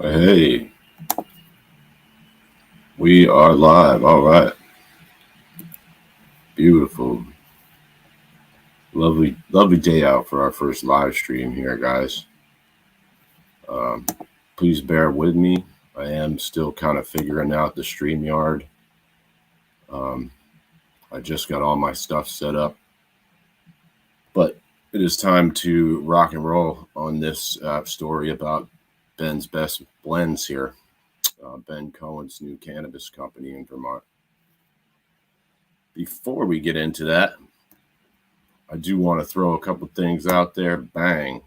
Hey, we are live. All right. Beautiful. Lovely day out for our first live stream here, guys. Um, please bear with me. I am still kind of figuring out the StreamYard. Um, I just got all my stuff set up, but it is time to rock and roll on this story about Ben's Best Blends here. Ben Cohen's new cannabis company in Vermont. Before we get into that, I do want to throw a couple things out there. Bang.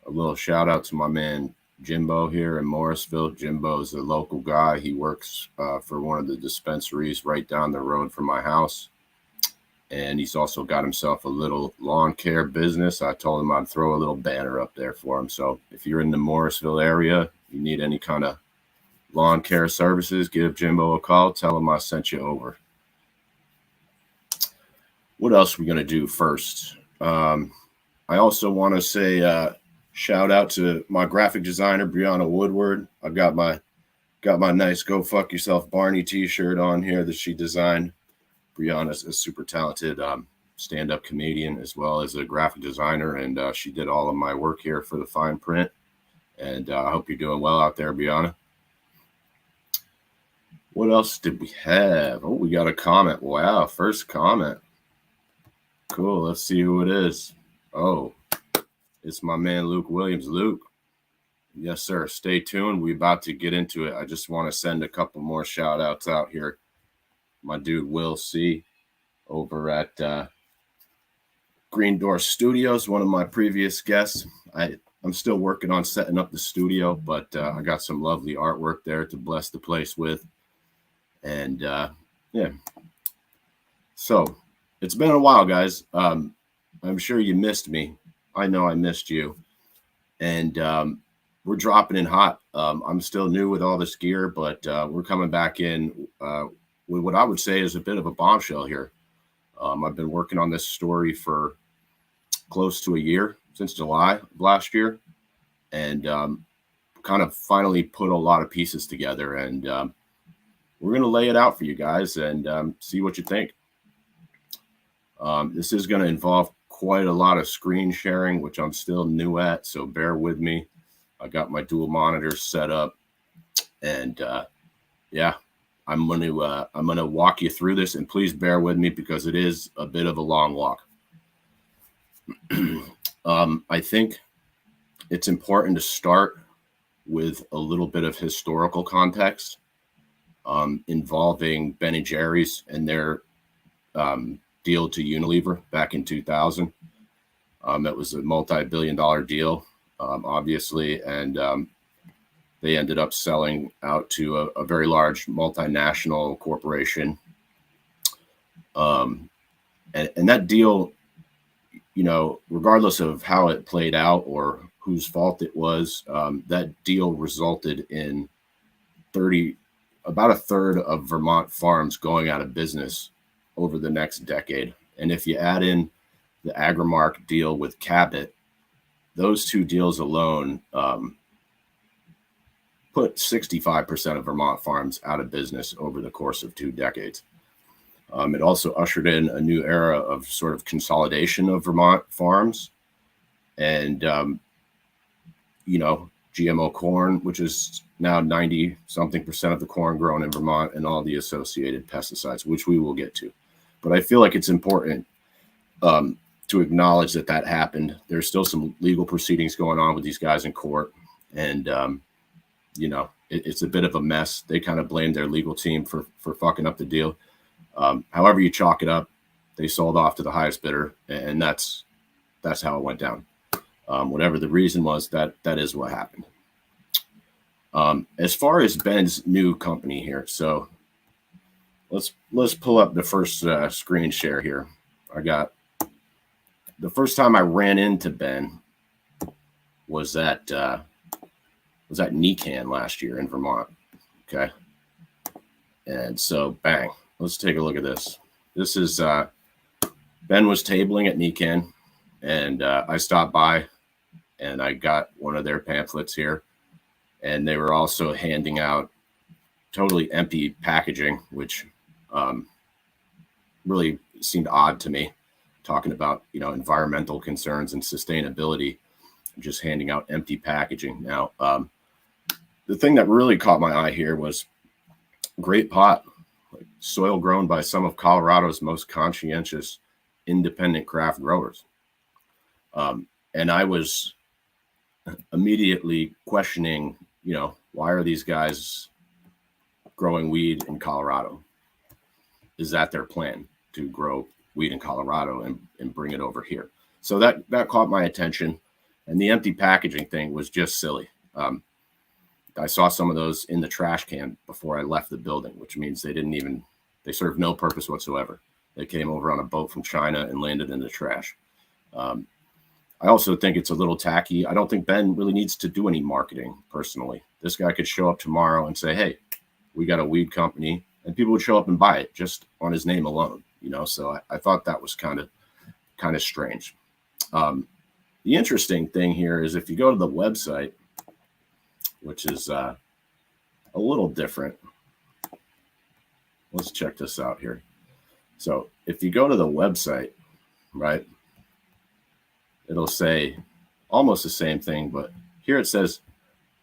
A little shout out to my man Jimbo here in Morrisville. Jimbo is a local guy. He works for one of the dispensaries right down the road from my house. And he's also got himself a little lawn care business. I told him I'd throw a little banner up there for him. So if you're in the Morrisville area, you need any kind of lawn care services, give Jimbo a call. Tell him I sent you over. What else are we going to do first? I also want to say shout out to my graphic designer, Brianna Woodward. I've got my nice Go Fuck Yourself Barney t-shirt on here that she designed. Brianna's a super talented stand-up comedian as well as a graphic designer, and she did all of my work here for the fine print. And I hope you're doing well out there, Brianna. What else did we have? Oh, we got a comment. Wow, first comment. Cool, let's see who it is. Oh, it's my man Luke Williams. Luke, yes, sir. Stay tuned. We're about to get into it. I just want to send a couple more shout outs out here. My dude Will C over at Green Door Studios, one of my previous guests. I'm still working on setting up the studio, but I got some lovely artwork there to bless the place with. And yeah. So it's been a while, guys. I'm sure you missed me. I know I missed you. And we're dropping in hot. I'm still new with all this gear, but we're coming back in with what I would say is a bit of a bombshell here. I've been working on this story for close to a year, since July of last year, and kind of finally put a lot of pieces together. And we're going to lay it out for you guys and see what you think. This is going to involve quite a lot of screen sharing, which I'm still new at, so bear with me. I got my dual monitors set up, and yeah, I'm gonna walk you through this, and please bear with me because it is a bit of a long walk. I think it's important to start with a little bit of historical context involving Ben & Jerry's and their deal to Unilever back in 2000. That was a multi-billion-dollar deal, obviously, and they ended up selling out to a very large multinational corporation. And that deal, you know, regardless of how it played out or whose fault it was, that deal resulted in about a third of Vermont farms going out of business over the next decade. And if you add in the Agrimark deal with Cabot, those two deals alone put 65% of Vermont farms out of business over the course of 2 decades. It also ushered in a new era of sort of consolidation of Vermont farms and, you know, GMO corn, which is now 90-something% of the corn grown in Vermont, and all the associated pesticides, which we will get to. But I feel like it's important to acknowledge that happened. There's still some legal proceedings going on with these guys in court. And, you know, it's a bit of a mess. They kind of blame their legal team for fucking up the deal. However you chalk it up, they sold off to the highest bidder. And that's how it went down. Whatever the reason was, that is what happened. As far as Ben's new company here, so let's pull up the first screen share here. I got the first time I ran into Ben was at NECAN last year in Vermont. Okay, and so bang, let's take a look at this. This is Ben was tabling at NECAN, and I stopped by and I got one of their pamphlets here. And they were also handing out totally empty packaging, which really seemed odd to me, talking about, environmental concerns and sustainability, just handing out empty packaging. Now, the thing that really caught my eye here was great pot, like soil grown by some of Colorado's most conscientious independent craft growers. And I was immediately questioning, why are these guys growing weed in Colorado? Is that their plan, to grow weed in Colorado and bring it over here? So that caught my attention. And the empty packaging thing was just silly. I saw some of those in the trash can before I left the building, which means they served no purpose whatsoever. They came over on a boat from China and landed in the trash. I also think it's a little tacky. I don't think Ben really needs to do any marketing personally. This guy could show up tomorrow and say, hey, we got a weed company, and people would show up and buy it just on his name alone, So I thought that was kind of strange. The interesting thing here is if you go to the website, which is a little different. Let's check this out here. So if you go to the website, right, it'll say almost the same thing, but here it says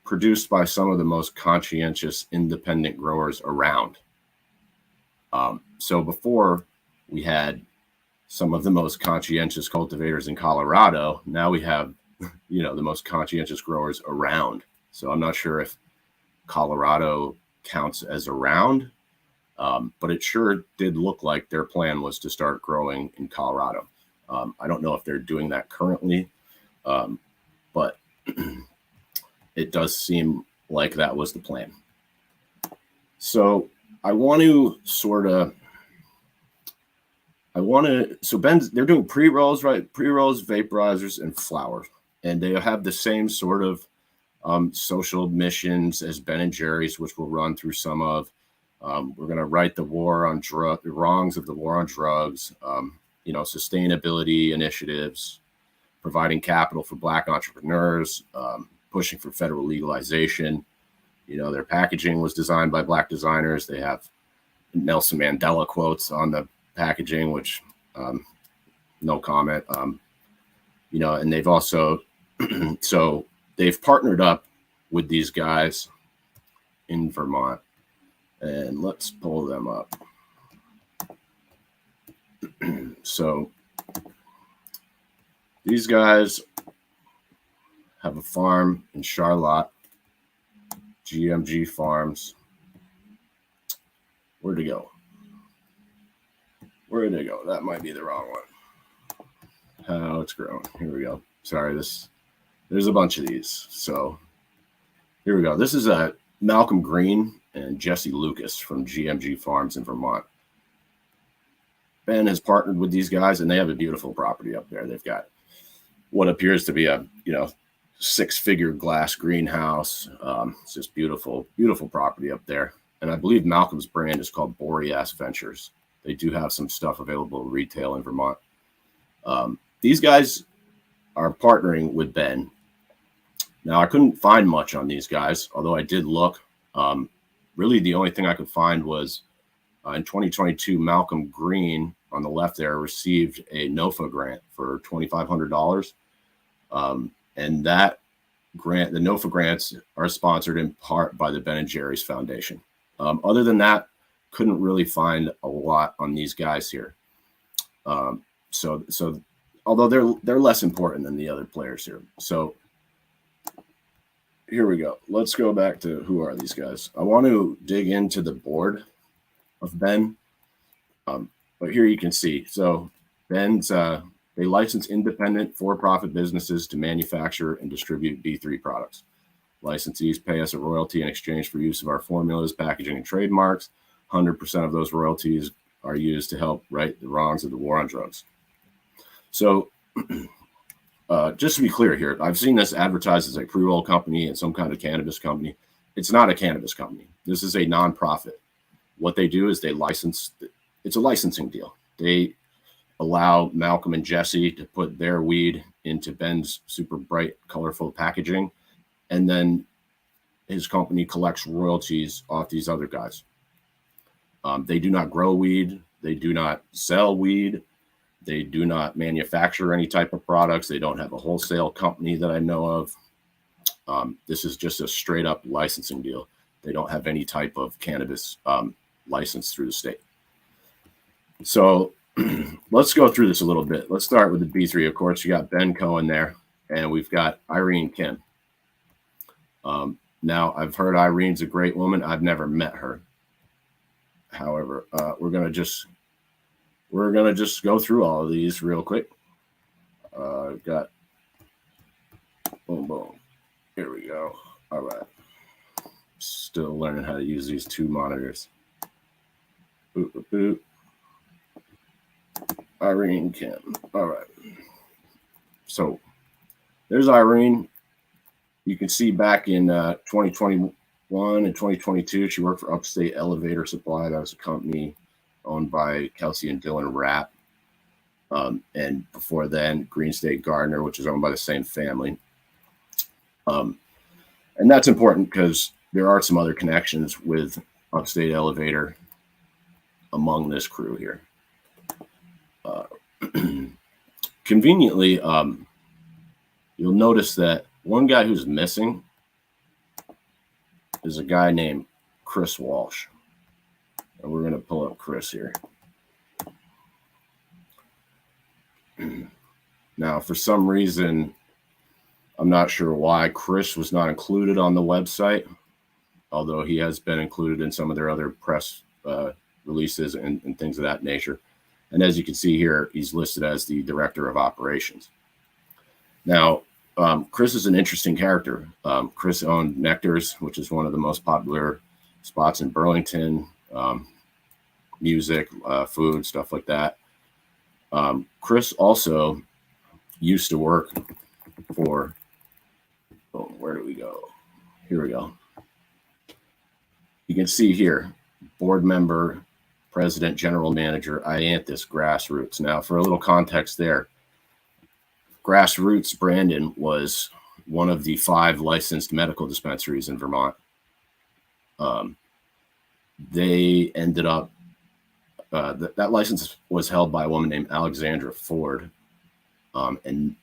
produced by some of the most conscientious independent growers around. So before we had some of the most conscientious cultivators in Colorado, now we have, the most conscientious growers around. So I'm not sure if Colorado counts as around, but it sure did look like their plan was to start growing in Colorado. I don't know if they're doing that currently, but it does seem like that was the plan. So I want to so they're doing pre-rolls, right? Pre-rolls, vaporizers, and flower. And they have the same sort of social missions as Ben & Jerry's, which we'll run through some of. We're going to write the wrongs of the war on drugs, sustainability initiatives, providing capital for Black entrepreneurs, pushing for federal legalization. Their packaging was designed by Black designers. They have Nelson Mandela quotes on the packaging, which no comment. And they've also, so they've partnered up with these guys in Vermont. And let's pull them up. So these guys have a farm in Charlotte, GMG Farms. Where'd it go? That might be the wrong one. How it's grown. Here we go. Sorry, there's a bunch of these. So here we go. This is Malcolm Green and Jesse Lucas from GMG Farms in Vermont. Ben has partnered with these guys, and they have a beautiful property up there. They've got what appears to be a, 6-figure glass greenhouse. It's just beautiful, beautiful property up there. And I believe Malcolm's brand is called Boreas Ventures. They do have some stuff available retail in Vermont. These guys are partnering with Ben. Now, I couldn't find much on these guys, although I did look. Really, the only thing I could find was in 2022, Malcolm Green on the left there received a NOFA grant for $2,500. And that grant, the NOFA grants, are sponsored in part by the Ben & Jerry's Foundation. Other than that, couldn't really find a lot on these guys here. So although they're less important than the other players here. So here we go. Let's go back to who are these guys. I want to dig into the board of Ben. But here you can see. So Ben's they license independent for-profit businesses to manufacture and distribute B3 products. Licensees pay us a royalty in exchange for use of our formulas, packaging, and trademarks. 100% of those royalties are used to help right the wrongs of the war on drugs. So just to be clear here, I've seen this advertised as a pre-roll company and some kind of cannabis company. It's not a cannabis company. This is a nonprofit. What they do is they license. It's a licensing deal. They allow Malcolm and Jesse to put their weed into Ben's super bright, colorful packaging. And then his company collects royalties off these other guys. They do not grow weed. They do not sell weed. They do not manufacture any type of products. They don't have a wholesale company that I know of. This is just a straight up licensing deal. They don't have any type of cannabis license through the state. So let's go through this a little bit. Let's start with the B3. Of course, you got Ben Cohen there, and we've got Irene Kim. Now, I've heard Irene's a great woman. I've never met her. However, we're gonna just go through all of these real quick. Got boom, boom. Here we go. All right. Still learning how to use these two monitors. Boop, boop, boop. Irene Kim. All right. So there's Irene. You can see back in 2021 and 2022, she worked for Upstate Elevator Supply. That was a company owned by Kelsey and Dylan Rapp. And before then, Green State Gardener, which is owned by the same family. And that's important because there are some other connections with Upstate Elevator among this crew here. Conveniently, you'll notice that one guy who's missing is a guy named Chris Walsh. And we're going to pull up Chris here. Now, for some reason, I'm not sure why Chris was not included on the website, although he has been included in some of their other press releases and things of that nature. And as you can see here, he's listed as the director of operations. Now, Chris is an interesting character. Chris owned Nectar's, which is one of the most popular spots in Burlington, music, food, stuff like that. Chris also used to work for, where do we go? Here we go. You can see here, board member, president, general manager, Ianthus Grassroots. Now, for a little context there, Grassroots Brandon was one of the 5 licensed medical dispensaries in Vermont. They ended up, that license was held by a woman named Alexandra Ford. And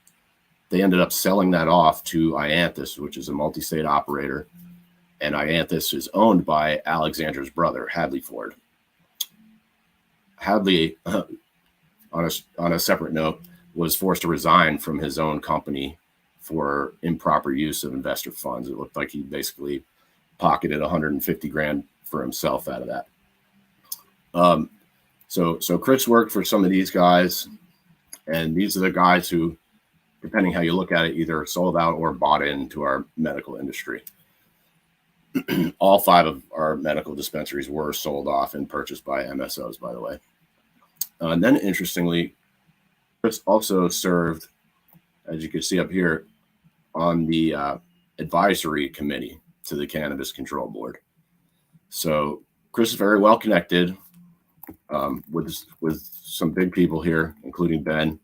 they ended up selling that off to Ianthus, which is a multi-state operator. And Ianthus is owned by Alexandra's brother, Hadley Ford. Hadley, on a separate note, was forced to resign from his own company for improper use of investor funds. It looked like he basically pocketed $150,000 for himself out of that. So Chris worked for some of these guys, and these are the guys who, depending how you look at it, either sold out or bought into our medical industry. All 5 of our medical dispensaries were sold off and purchased by MSOs, by the way. And then, interestingly, Chris also served, as you can see up here, on the advisory committee to the Cannabis Control Board. So Chris is very well connected with some big people here, including Ben,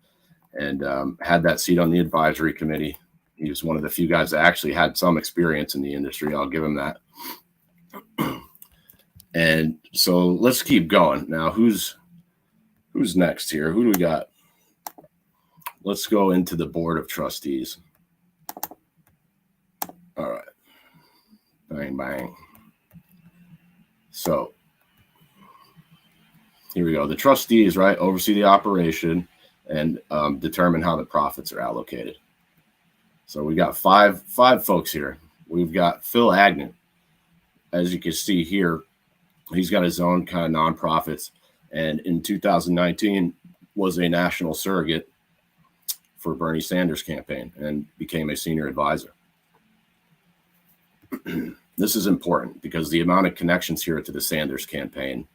and had that seat on the advisory committee. He was one of the few guys that actually had some experience in the industry. I'll give him that. And so let's keep going. Now, who's next here? Who do we got? Let's go into the board of trustees. All right. Bang, bang. So here we go. The trustees, right, oversee the operation and determine how the profits are allocated. So we got five folks here. We've got Phil Agnew. As you can see here, he's got his own kind of nonprofits, and in 2019 was a national surrogate for Bernie Sanders' campaign and became a senior advisor. This is important because the amount of connections here to the Sanders campaign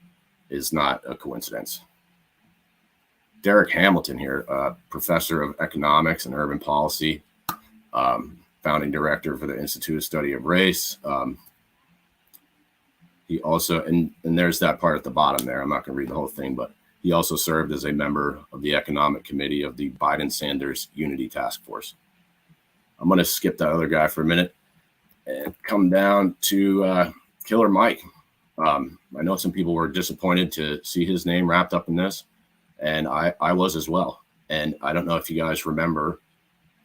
is not a coincidence. Derek Hamilton here, professor of economics and urban policy, founding director for the Institute of Study of Race. He also, and there's that part at the bottom there. I'm not going to read the whole thing, but he also served as a member of the Economic Committee of the Biden-Sanders Unity Task Force. I'm going to skip that other guy for a minute. and come down to Killer Mike. I know some people were disappointed to see his name wrapped up in this, and I was as well. And I don't know if you guys remember,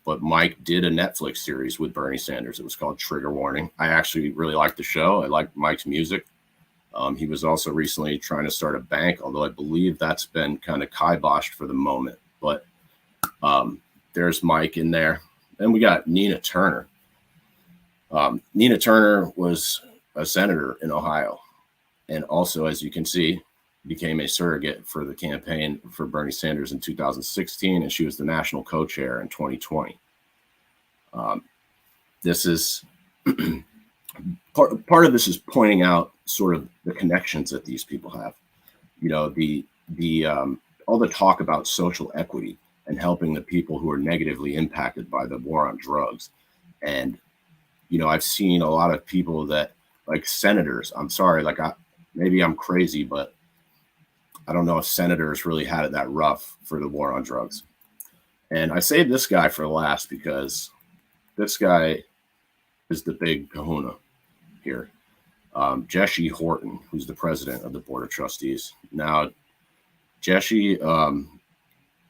but Mike did a Netflix series with Bernie Sanders. It was called Trigger Warning. I actually really liked the show. I liked Mike's music. He was also recently trying to start a bank, although I believe that's been kind of kiboshed for the moment. But there's Mike in there. Then we got Nina Turner. Nina Turner was a senator in Ohio, and also, as you can see, became a surrogate for the campaign for Bernie Sanders in 2016, and she was the national co-chair in 2020. This is part of this is pointing out sort of the connections that these people have. You know, the all the talk about social equity and helping the people who are negatively impacted by the war on drugs. And, you know, I've seen a lot of people that, like senators, I'm sorry, like maybe I'm crazy, but I don't know if senators really had it that rough for the war on drugs. And I saved this guy for last because this guy is the big kahuna here. Jesse Horton, who's the president of the Board of Trustees. Now, Jesse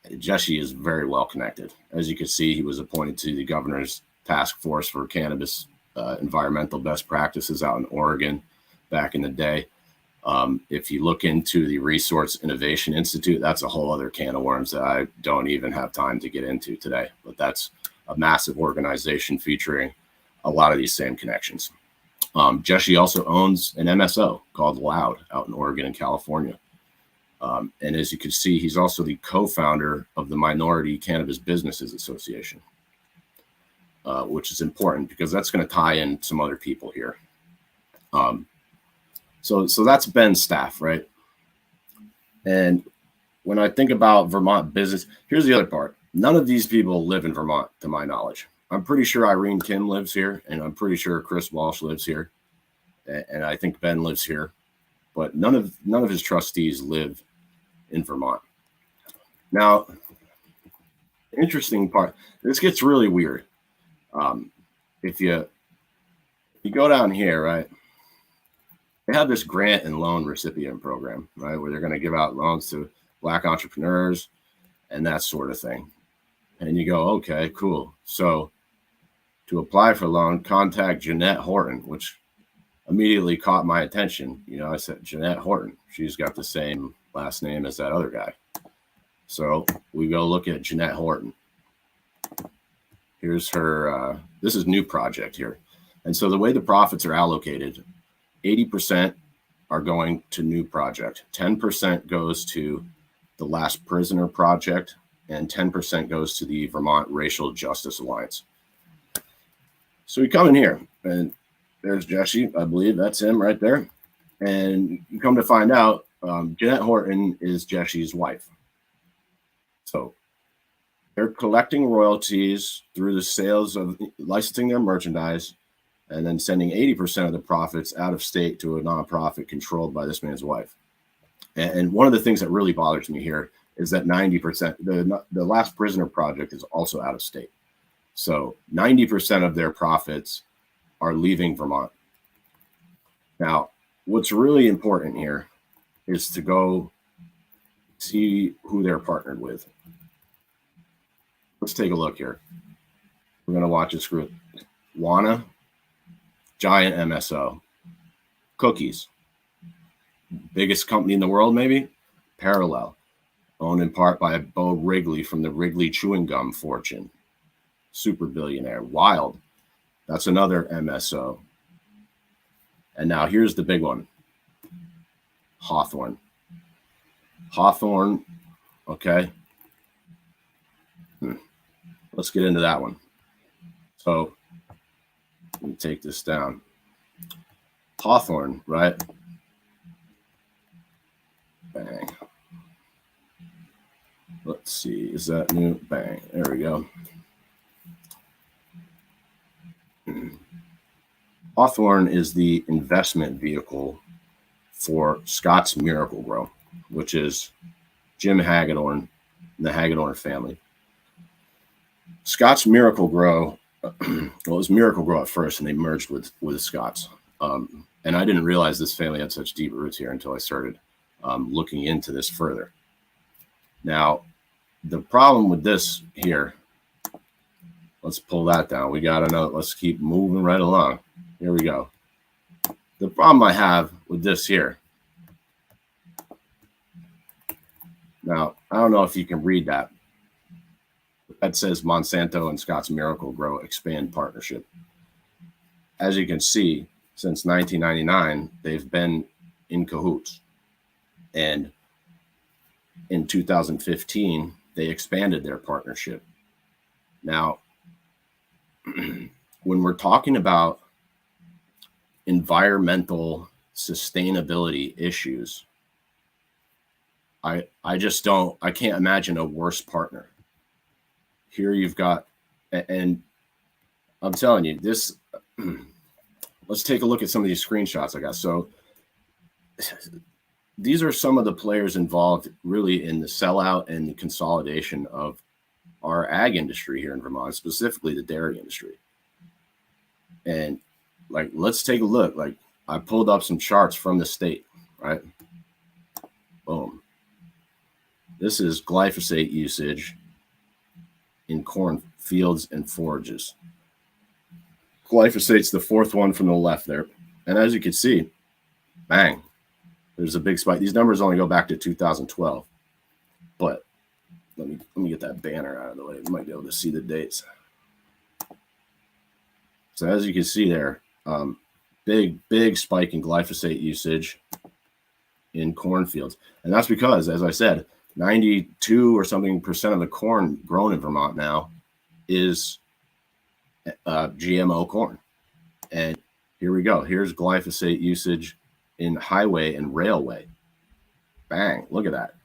is very well connected. As you can see, he was appointed to the governor's task force for cannabis environmental best practices out in Oregon back in the day. If you look into the Resource Innovation Institute, that's a whole other can of worms that I don't even have time to get into today. But that's a massive organization featuring a lot of these same connections. Jesse also owns an MSO called Loud out in Oregon and California. And as you can see, he's also the co-founder of the Minority Cannabis Businesses Association, which is important because that's going to tie in some other people here. So that's Ben's staff, right? And when I think about Vermont business, here's the other part. None of these people live in Vermont, to my knowledge. I'm pretty sure Irene Kim lives here, and I'm pretty sure Chris Walsh lives here, and I think Ben lives here. But none of his trustees live in Vermont. Now, interesting part. This gets really weird. If you go down here, right? They have this grant and loan recipient program, right, where they're going to give out loans to Black entrepreneurs and that sort of thing. And you go, okay, cool. So to apply for a loan, contact Jeanette Horton, which immediately caught my attention. You know, I said, Jeanette Horton, she's got the same last name as that other guy. So we go look at Jeanette Horton. Here's her, this is new project here. And so the way the profits are allocated, 80% are going to new project, 10% goes to the Last Prisoner Project, and 10% goes to the Vermont Racial Justice Alliance. So we come in here, and there's Jesse, I believe that's him right there. And you come to find out, Jeanette Horton is Jesse's wife. So they're collecting royalties through the sales of licensing their merchandise and then sending 80% of the profits out of state to a nonprofit controlled by this man's wife. And one of the things that really bothers me here is that 90%, the Last Prisoner Project is also out of state. So 90% of their profits are leaving Vermont. Now, what's really important here is to go see who they're partnered with. Let's take a look here. We're going to watch this group. Wana, giant MSO. Cookies, biggest company in the world, maybe. Parallel, owned in part by Bo Wrigley from the Wrigley chewing gum fortune. Super billionaire. Wild, that's another MSO. And now here's the big one. Hawthorne. Hawthorne, okay. Let's get into that one. So let me take this down. Hawthorne, right? Bang. Let's see. Is that new? Bang. There we go. Hawthorne is the investment vehicle for Scott's Miracle-Gro, which is Jim Hagedorn and the Hagedorn family. Scott's Miracle-Gro well, it was Miracle Grow at first, and they merged with Scott's. And I didn't realize this family had such deep roots here until I started looking into this further. Now, the problem with this here, let's pull that down. We got to know. Let's keep moving right along. Here we go. The problem I have with this here. Now, I don't know if you can read that. That says Monsanto and Scott's Miracle Grow expand partnership. As you can see, since 1999, they've been in cahoots. And in 2015, they expanded their partnership. Now, when we're talking about environmental sustainability issues, I can't imagine a worse partner. Here you've got, and I'm telling you, this, let's take a look at some of these screenshots I got. So these are some of the players involved really in the sellout and the consolidation of our ag industry here in Vermont, specifically the dairy industry. And like, let's take a look. Like, I pulled up some charts from the state, right? Boom. This is glyphosate usage in corn fields and forages. Glyphosate's the fourth one from the left there. And as you can see, bang, there's a big spike. These numbers only go back to 2012. But let me get that banner out of the way. You might be able to see the dates. So as you can see there, big spike in glyphosate usage in cornfields. And that's because, as I said, 92 or something percent of the corn grown in Vermont now is GMO corn. And here we go. Here's glyphosate usage in highway and railway. Bang, look at that.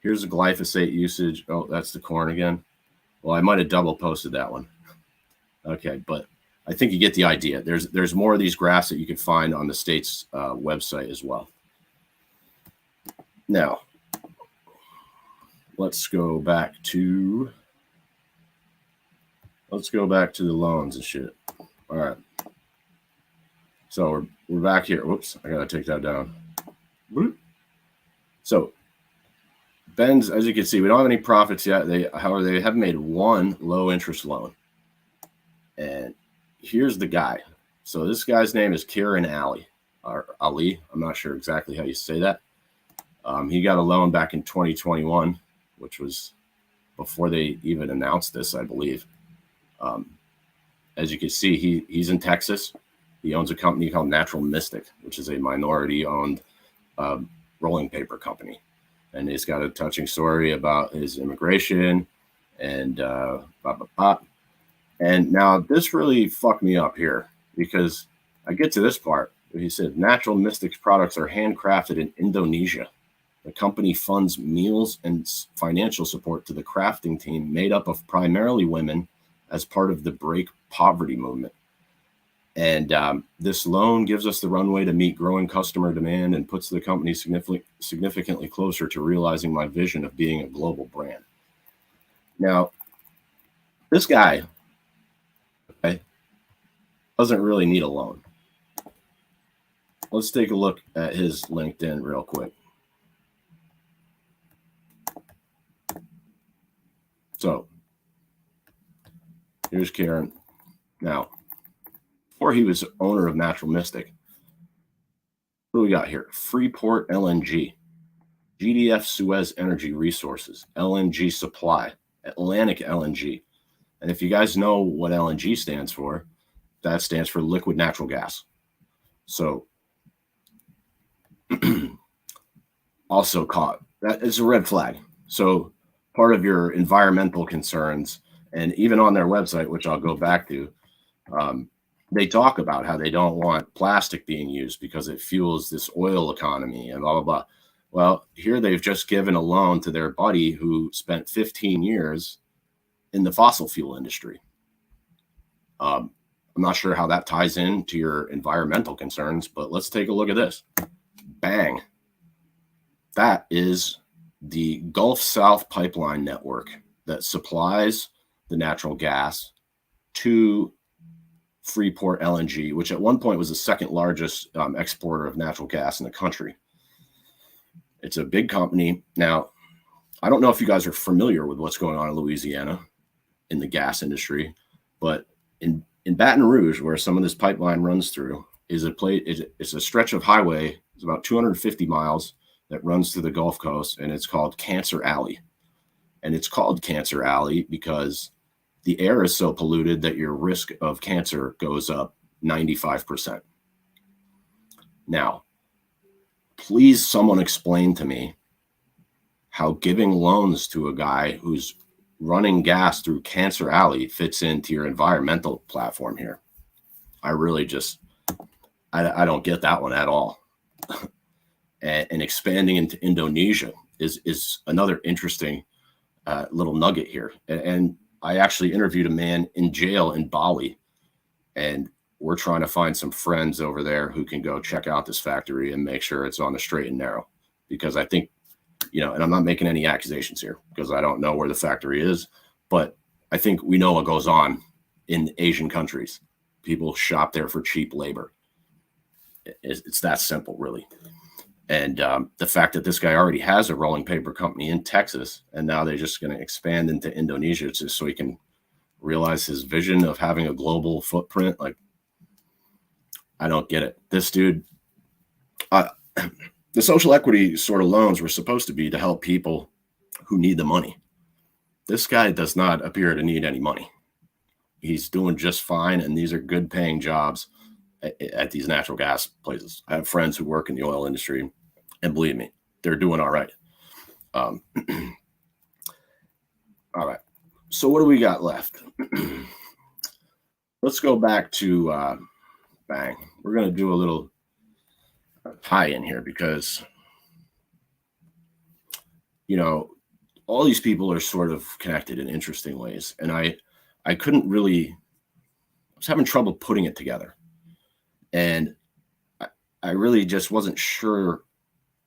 Here's the glyphosate usage. Oh, that's the corn again. Well, I might have double posted that one. Okay, but I think you get the idea. There's more of these graphs that you can find on the state's website as well. Now, let's go back to the loans and shit. All right. So we're back here. Whoops, I gotta take that down. So Blnz, as you can see, we don't have any profits yet. However, they have made one low interest loan. And here's the guy. So this guy's name is Kieran Ali, or Ali. I'm not sure exactly how you say that. He got a loan back in 2021, which was before they even announced this, I believe. As you can see, he's in Texas. He owns a company called Natural Mystic, which is a minority-owned rolling paper company. And he's got a touching story about his immigration and blah, blah, blah. And now this really fucked me up here because I get to this part where he said Natural Mystic's products are handcrafted in Indonesia. The company funds meals and financial support to the crafting team made up of primarily women as part of the Break Poverty movement. And this loan gives us the runway to meet growing customer demand and puts the company significantly closer to realizing my vision of being a global brand. Now, this guy, okay, doesn't really need a loan. Let's take a look at his LinkedIn real quick. So here's Kieran. Now, before he was owner of Natural Mystic, what do we got here? Freeport LNG, GDF Suez Energy Resources, LNG Supply, Atlantic LNG. And if you guys know what LNG stands for, that stands for liquid natural gas. So also caught, that is a red flag. So part of your environmental concerns, and even on their website, which I'll go back to, they talk about how they don't want plastic being used because it fuels this oil economy and blah, blah, blah. Well, here they've just given a loan to their buddy who spent 15 years in the fossil fuel industry. I'm not sure how that ties into your environmental concerns, but let's take a look at this. Bang. That is the Gulf South pipeline network that supplies the natural gas to Freeport LNG, which at one point was the second largest exporter of natural gas in the country. It's a big company. Now, I don't know if you guys are familiar with what's going on in Louisiana in the gas industry, but in Baton Rouge, where some of this pipeline runs through, is a place. It's a stretch of highway. It's about 250 miles that runs through the Gulf Coast, and it's called Cancer Alley. And it's called Cancer Alley because the air is so polluted that your risk of cancer goes up 95%. Now, please someone explain to me how giving loans to a guy who's running gas through Cancer Alley fits into your environmental platform here. I really just, I don't get that one at all. And expanding into Indonesia is another interesting little nugget here. And I actually interviewed a man in jail in Bali, and we're trying to find some friends over there who can go check out this factory and make sure it's on the straight and narrow. Because I think, and I'm not making any accusations here because I don't know where the factory is, but I think we know what goes on in Asian countries. People shop there for cheap labor. It's that simple, really. And the fact that this guy already has a rolling paper company in Texas, and now they're just going to expand into Indonesia just so he can realize his vision of having a global footprint. Like, I don't get it. This dude, the social equity sort of loans were supposed to be to help people who need the money. This guy does not appear to need any money. He's doing just fine, and these are good paying jobs at these natural gas places. I have friends who work in the oil industry, and believe me, they're doing all right. All right. So what do we got left? Let's go back to bang. We're going to do a little tie in here because, all these people are sort of connected in interesting ways. And I couldn't really, I was having trouble putting it together. And I really just wasn't sure.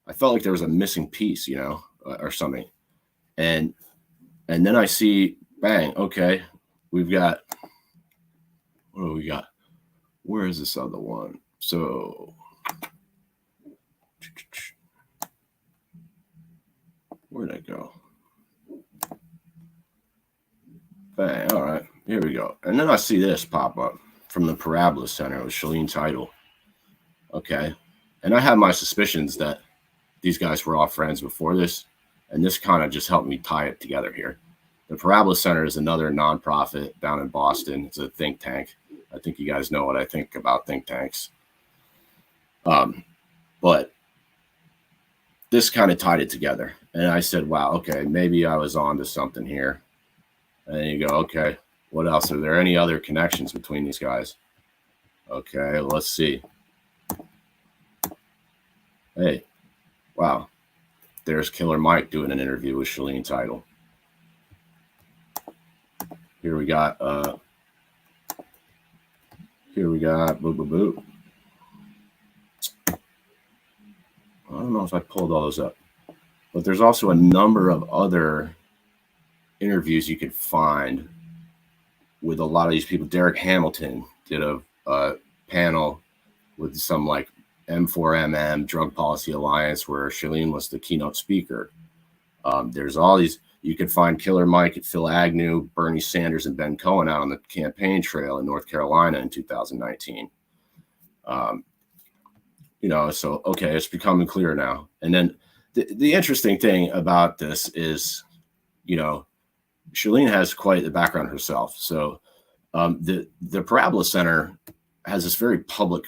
I felt like there was a missing piece, or something. And then I see, bang, okay, we've got, what do we got? Where is this other one? So, where'd I go? Bang, all right, here we go. And then I see this pop up from the Parabola Center with Shalene Title. Okay. And I have my suspicions that these guys were all friends before this, and this kind of just helped me tie it together here. The Parabola Center is another nonprofit down in Boston. It's a think tank. I think you guys know what I think about think tanks. But this kind of tied it together. And I said, wow, okay, maybe I was on to something here. And then you go, okay, what else? Are there any other connections between these guys? Okay, let's see. Hey, wow. There's Killer Mike doing an interview with Shalene Title. Here we got, boop, boop, boop. I don't know if I pulled all those up, but there's also a number of other interviews you could find with a lot of these people. Derek Hamilton did a panel with some like M4MM Drug Policy Alliance where Shalene was the keynote speaker. There's all these. You could find Killer Mike at Phil Agnew, Bernie Sanders, and Ben Cohen out on the campaign trail in North Carolina in 2019. So, okay, it's becoming clear now. And then the interesting thing about this is, Shalene has quite the background herself. So the Parabola Center has this very public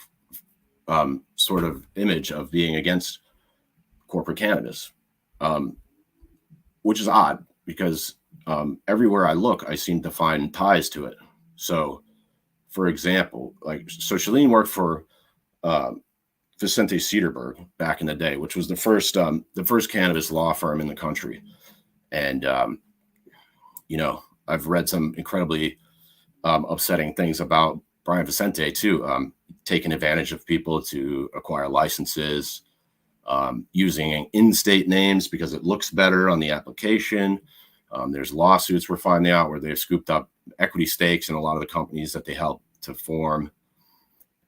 sort of image of being against corporate cannabis, which is odd because everywhere I look, I seem to find ties to it. So, for example, Shalene worked for Vicente Cederberg back in the day, which was the first cannabis law firm in the country. And, I've read some incredibly upsetting things about Brian Vicente too, taking advantage of people to acquire licenses, using in-state names because it looks better on the application, There's lawsuits we're finding out where they've scooped up equity stakes in a lot of the companies that they helped to form.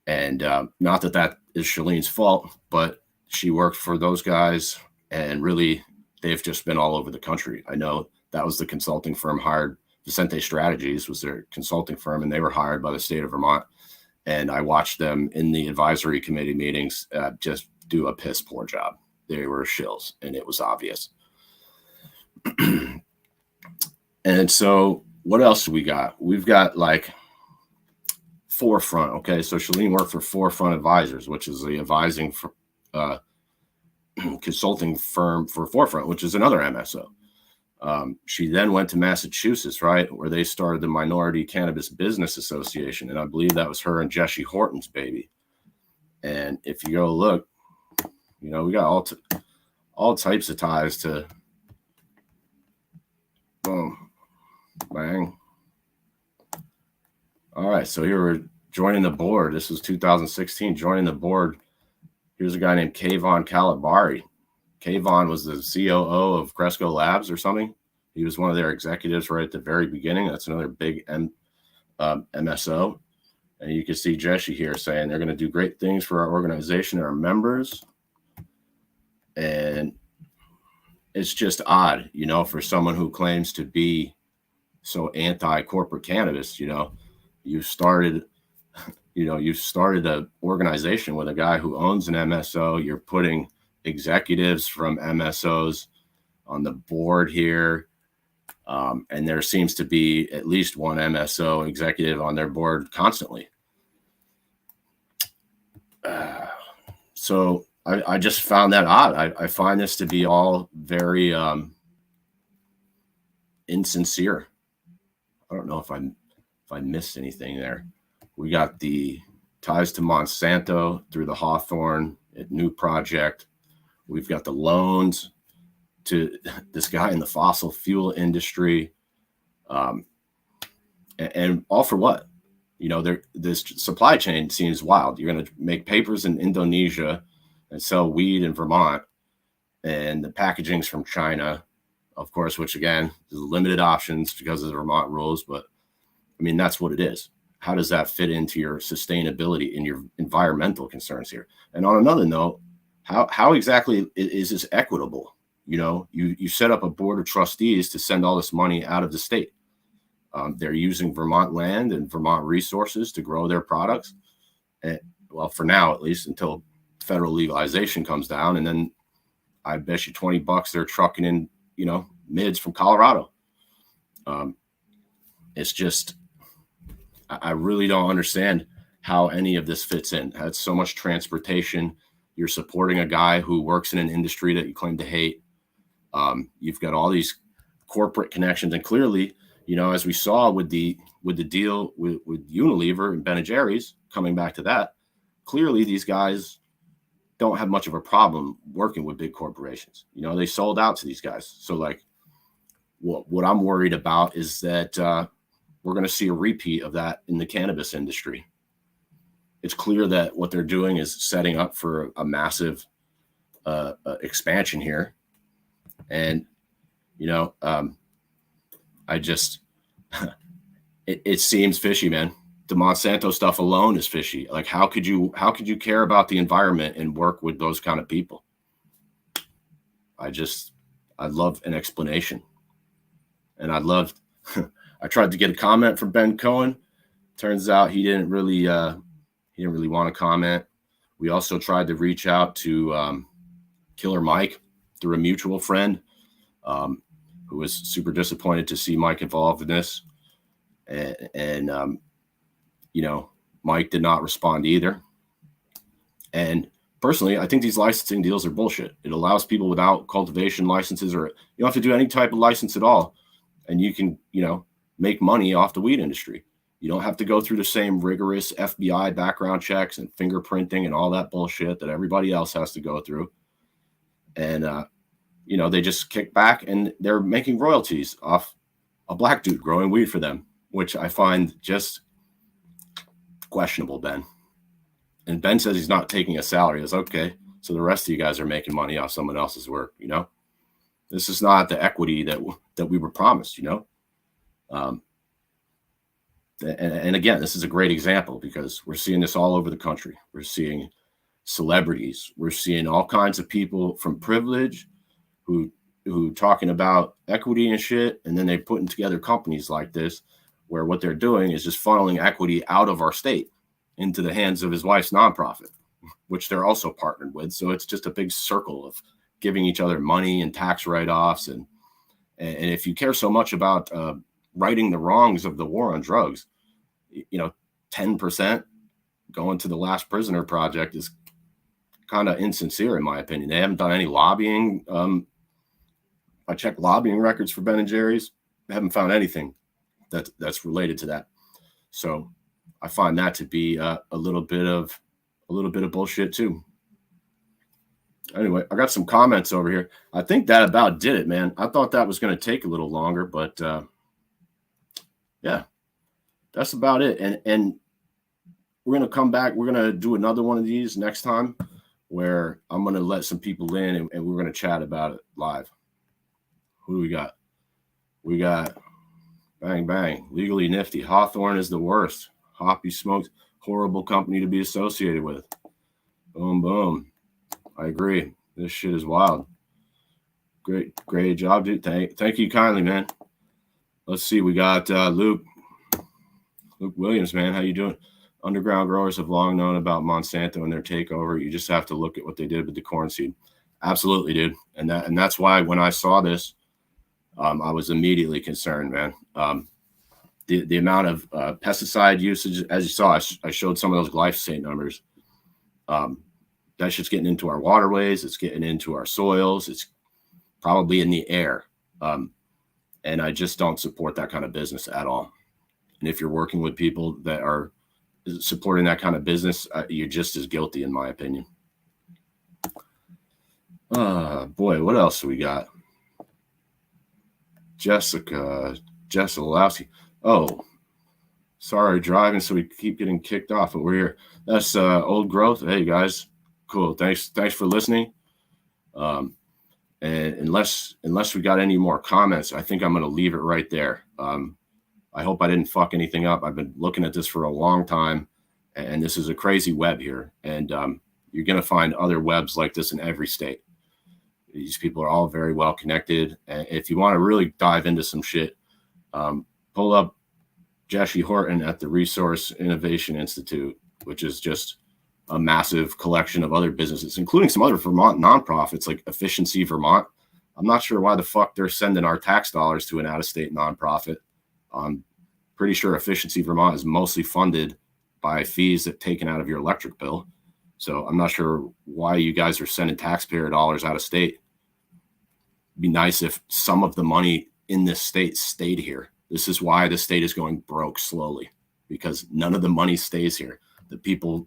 And not that that is Shalene's fault, but she worked for those guys, and really they've just been all over the country. I know that was the consulting firm hired. Vicente Strategies was their consulting firm, and they were hired by the state of Vermont. And I watched them in the advisory committee meetings just do a piss poor job. They were shills, and it was obvious. And so what else do we got? We've got like Forefront. Okay, so Shalene worked for Forefront Advisors, which is the advising consulting firm for Forefront, which is another MSO. She then went to Massachusetts, right, where they started the Minority Cannabis Business Association, and I believe that was her and Jesse Horton's baby. And if you go look, you know, we got all types of ties to boom, bang. All right, so here we're joining the board. This was 2016, joining the board. Here's a guy named Kayvon Calabari. Kayvon was the COO of Cresco Labs or something. He was one of their executives right at the very beginning. That's another big MSO. And you can see Jesse here saying they're going to do great things for our organization and our members. And it's just odd, you know, for someone who claims to be so anti-corporate cannabis. You know, you started an organization with a guy who owns an MSO. You're putting executives from MSOs on the board here. And there seems to be at least one MSO executive on their board constantly. So I just found that odd. I find this to be all very insincere. I don't know if I missed anything there. We got the ties to Monsanto through the Hawthorne New Project. We've got the loans to this guy in the fossil fuel industry. And all for what? You know, this supply chain seems wild. You're going to make papers in Indonesia and sell weed in Vermont, and the packaging's from China, of course, which again is limited options because of the Vermont rules. But I mean, that's what it is. How does that fit into your sustainability and your environmental concerns here? And on another note, how exactly is this equitable? You know, you set up a board of trustees to send all this money out of the state. They're using Vermont land and Vermont resources to grow their products. And, well, for now, at least until federal legalization comes down. And then I bet you $20 they're trucking in, you know, mids from Colorado. It's just, I really don't understand how any of this fits in. That's so much transportation. You're supporting a guy who works in an industry that you claim to hate. You've got all these corporate connections, and clearly, you know, as we saw with the deal with Unilever and Ben & Jerry's, coming back to that, clearly these guys don't have much of a problem working with big corporations. You know, they sold out to these guys. So like, what I'm worried about is that we're going to see a repeat of that in the cannabis industry. It's clear that what they're doing is setting up for a massive expansion here. And, you know, I just, it seems fishy, man. The Monsanto stuff alone is fishy. Like, how could you care about the environment and work with those kind of people? I'd love an explanation. And I tried to get a comment from Ben Cohen. Turns out he didn't really want to comment. We also tried to reach out to Killer Mike through a mutual friend who was super disappointed to see Mike involved in this. And you know, Mike did not respond either. And personally, I think these licensing deals are bullshit. It allows people without cultivation licenses, or you don't have to do any type of license at all, and you can, you know, make money off the weed industry. You don't have to go through the same rigorous FBI background checks and fingerprinting and all that bullshit that everybody else has to go through. And, you know, they just kick back and they're making royalties off a black dude growing weed for them, which I find just questionable, Ben. And Ben says he's not taking a salary. It's okay. So the rest of you guys are making money off someone else's work, you know? This is not the equity that we were promised, you know. And again, this is a great example because we're seeing this all over the country. We're seeing celebrities. We're seeing all kinds of people from privilege who talking about equity and shit, and then they're putting together companies like this where what they're doing is just funneling equity out of our state into the hands of his wife's nonprofit, which they're also partnered with. So it's just a big circle of giving each other money and tax write-offs. And if you care so much about righting the wrongs of the war on drugs, 10% going to the Last Prisoner Project is kind of insincere, in my opinion. They haven't done any lobbying. I checked lobbying records for Ben and Jerry's. I haven't found anything that's related to that. So I find that to be a little bit of bullshit too. Anyway, I got some comments over here. I think that about did it, man. I thought that was going to take a little longer, but yeah, that's about it. And we're going to come back. We're going to do another one of these next time where I'm going to let some people in and we're going to chat about it live. Who do we got? We got bang, bang. Legally Nifty. Hawthorne is the worst. Hoppy Smokes. Horrible company to be associated with. Boom, boom. I agree. This shit is wild. Great job, dude. Thank you kindly, man. Let's see. We got Luke Williams, man. How you doing? Underground growers have long known about Monsanto and their takeover. You just have to look at what they did with the corn seed. Absolutely, dude. And that's why when I saw this, I was immediately concerned, man. The amount of pesticide usage, as you saw, I showed some of those glyphosate numbers. That's just getting into our waterways. It's getting into our soils. It's probably in the air. And I just don't support that kind of business at all. And if you're working with people that are supporting that kind of business, you're just as guilty, in my opinion. Boy, what else do we got? Jessica Lowski. Oh, sorry, driving, so we keep getting kicked off, but we're here. That's Old Growth. Hey, guys. Cool. Thanks for listening. And unless we got any more comments, I think I'm going to leave it right there. I hope I didn't fuck anything up. I've been looking at this for a long time, and this is a crazy web here. And you're going to find other webs like this in every state. These people are all very well connected. And if you want to really dive into some shit, pull up Jesse Horton at the Resource Innovation Institute, which is just a massive collection of other businesses, including some other Vermont nonprofits like Efficiency Vermont. I'm not sure why the fuck they're sending our tax dollars to an out-of-state nonprofit. I'm pretty sure Efficiency Vermont is mostly funded by fees that taken out of your electric bill. So I'm not sure why you guys are sending taxpayer dollars out of state. It'd be nice if some of the money in this state stayed here. This is why the state is going broke slowly, because none of the money stays here. The people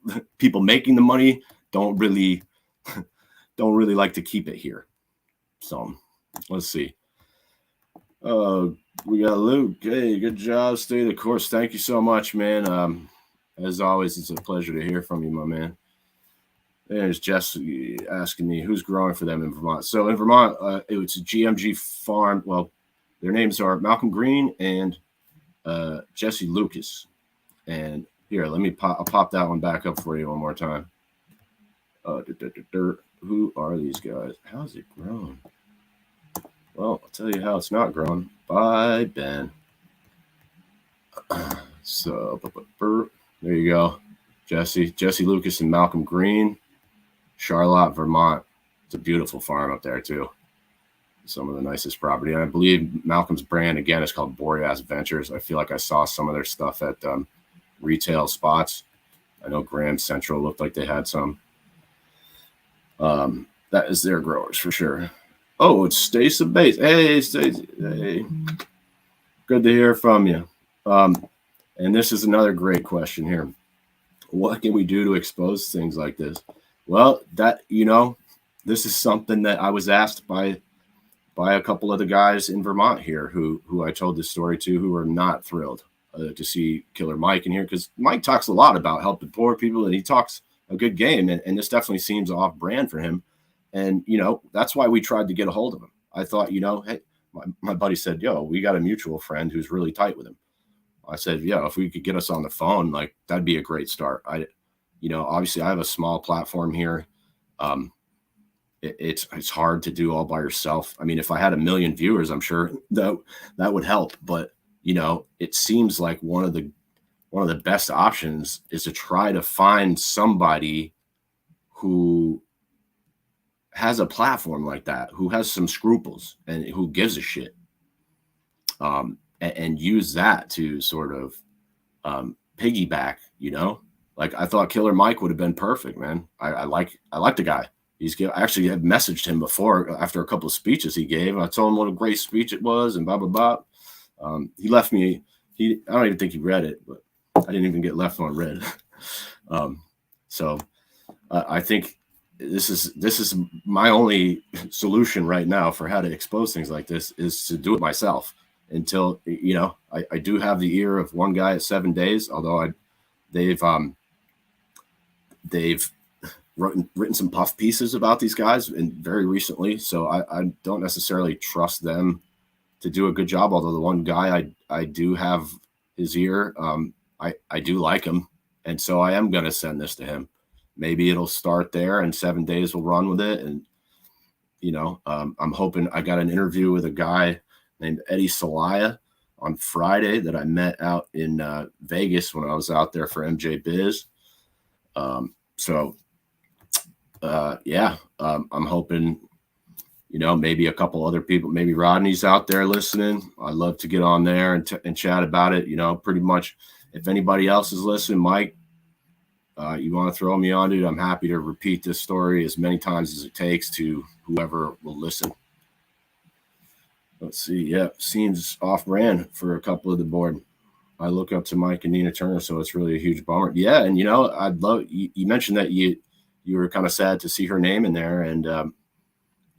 making the money don't really like to keep it here. So let's see. We got Luke. Hey, good job. Stay the course. Thank you so much, man. As always, it's a pleasure to hear from you, my man. There's Jess asking me who's growing for them in Vermont. So in Vermont, it's a GMG farm. Well, their names are Malcolm Green and Jesse Lucas. And here, I'll pop that one back up for you one more time. Who are these guys? How's it grown? Well, I'll tell you how it's not grown. By Ben. So there you go. Jesse Lucas and Malcolm Green. Charlotte, Vermont. It's a beautiful farm up there, too. Some of the nicest property. And I believe Malcolm's brand, again, is called Boreas Ventures. I feel like I saw some of their stuff at retail spots. I know Grand Central looked like they had some. That is their growers for sure. Oh, it's Stacey Bates. Hey, Stacey. Hey. Good to hear from you. And this is another great question here. What can we do to expose things like this? Well, this is something that I was asked by a couple of the guys in Vermont here who I told this story to, who were not thrilled to see Killer Mike in here, because Mike talks a lot about helping poor people and he talks a good game, and this definitely seems off brand for him. And, that's why we tried to get a hold of him. I thought, hey, my buddy said, yo, we got a mutual friend who's really tight with him. I said, yeah, if we could get us on the phone, like that'd be a great start. Obviously I have a small platform here. It's hard to do all by yourself. I mean, if I had 1 million viewers, I'm sure that would help. But it seems like one of the best options is to try to find somebody who has a platform like that, who has some scruples and who gives a shit, and use that to sort of piggyback. Like I thought Killer Mike would have been perfect, man. I like the guy. I actually had messaged him before after a couple of speeches he gave. I told him what a great speech it was and blah, blah, blah. He left me. I don't even think he read it, but I didn't even get left on read. So I think this is my only solution right now for how to expose things like this is to do it myself until, I do have the ear of one guy at 7 days, although they've written some puff pieces about these guys and very recently. So I don't necessarily trust them to do a good job. Although the one guy I do have his ear, I do like him. And so I am going to send this to him. Maybe it'll start there and 7 days will run with it. And, I'm hoping. I got an interview with a guy named Eddie Salaya on Friday that I met out in Vegas when I was out there for MJ Biz. I'm hoping, maybe a couple other people, maybe Rodney's out there listening. I'd love to get on there and chat about it. Pretty much if anybody else is listening, Mike, you want to throw me on, dude, I'm happy to repeat this story as many times as it takes to whoever will listen. Let's see. Yeah. Seems off brand for a couple of the board. I look up to Mike and Nina Turner, so it's really a huge bummer. Yeah. And, I'd love, you mentioned that you were kind of sad to see her name in there. And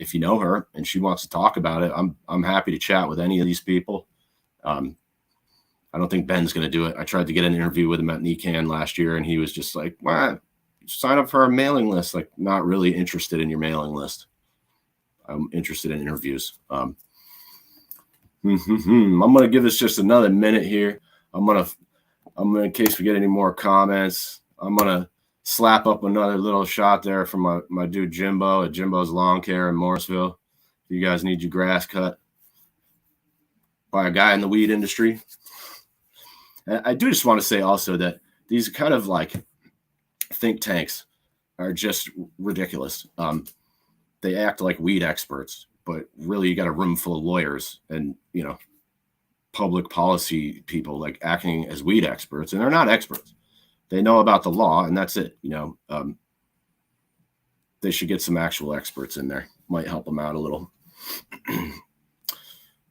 if you know her and she wants to talk about it, I'm happy to chat with any of these people. I don't think Ben's going to do it. I tried to get an interview with him at NECAN last year, and he was just like, "Well, sign up for our mailing list." Like, not really interested in your mailing list. I'm interested in interviews. I'm going to give this just another minute here. I'm going to, in case we get any more comments, I'm going to slap up another little shot there from my dude Jimbo at Jimbo's Lawn Care in Morrisville. If you guys need your grass cut by a guy in the weed industry. And I do just want to say also that these kind of like think tanks are just ridiculous. They act like weed experts, but really you got a room full of lawyers and, public policy people like acting as weed experts, and they're not experts. They know about the law, and that's it. They should get some actual experts in there. Might help them out a little.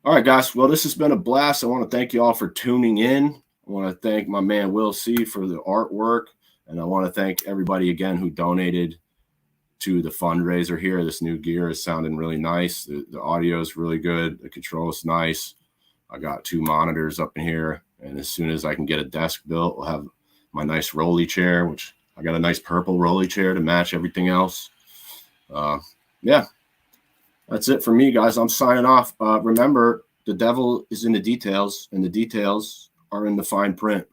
All right, guys. Well, this has been a blast. I want to thank you all for tuning in. I want to thank my man Will C for the artwork, and I want to thank everybody again who donated to the fundraiser here. This new gear is sounding really nice. The audio is really good. The control is nice. I got 2 monitors up in here, and as soon as I can get a desk built, we'll have my nice rolly chair, which I got a nice purple rolly chair to match everything else. Yeah, that's it for me, guys. I'm signing off. Remember, the devil is in the details, and the details are in the fine print.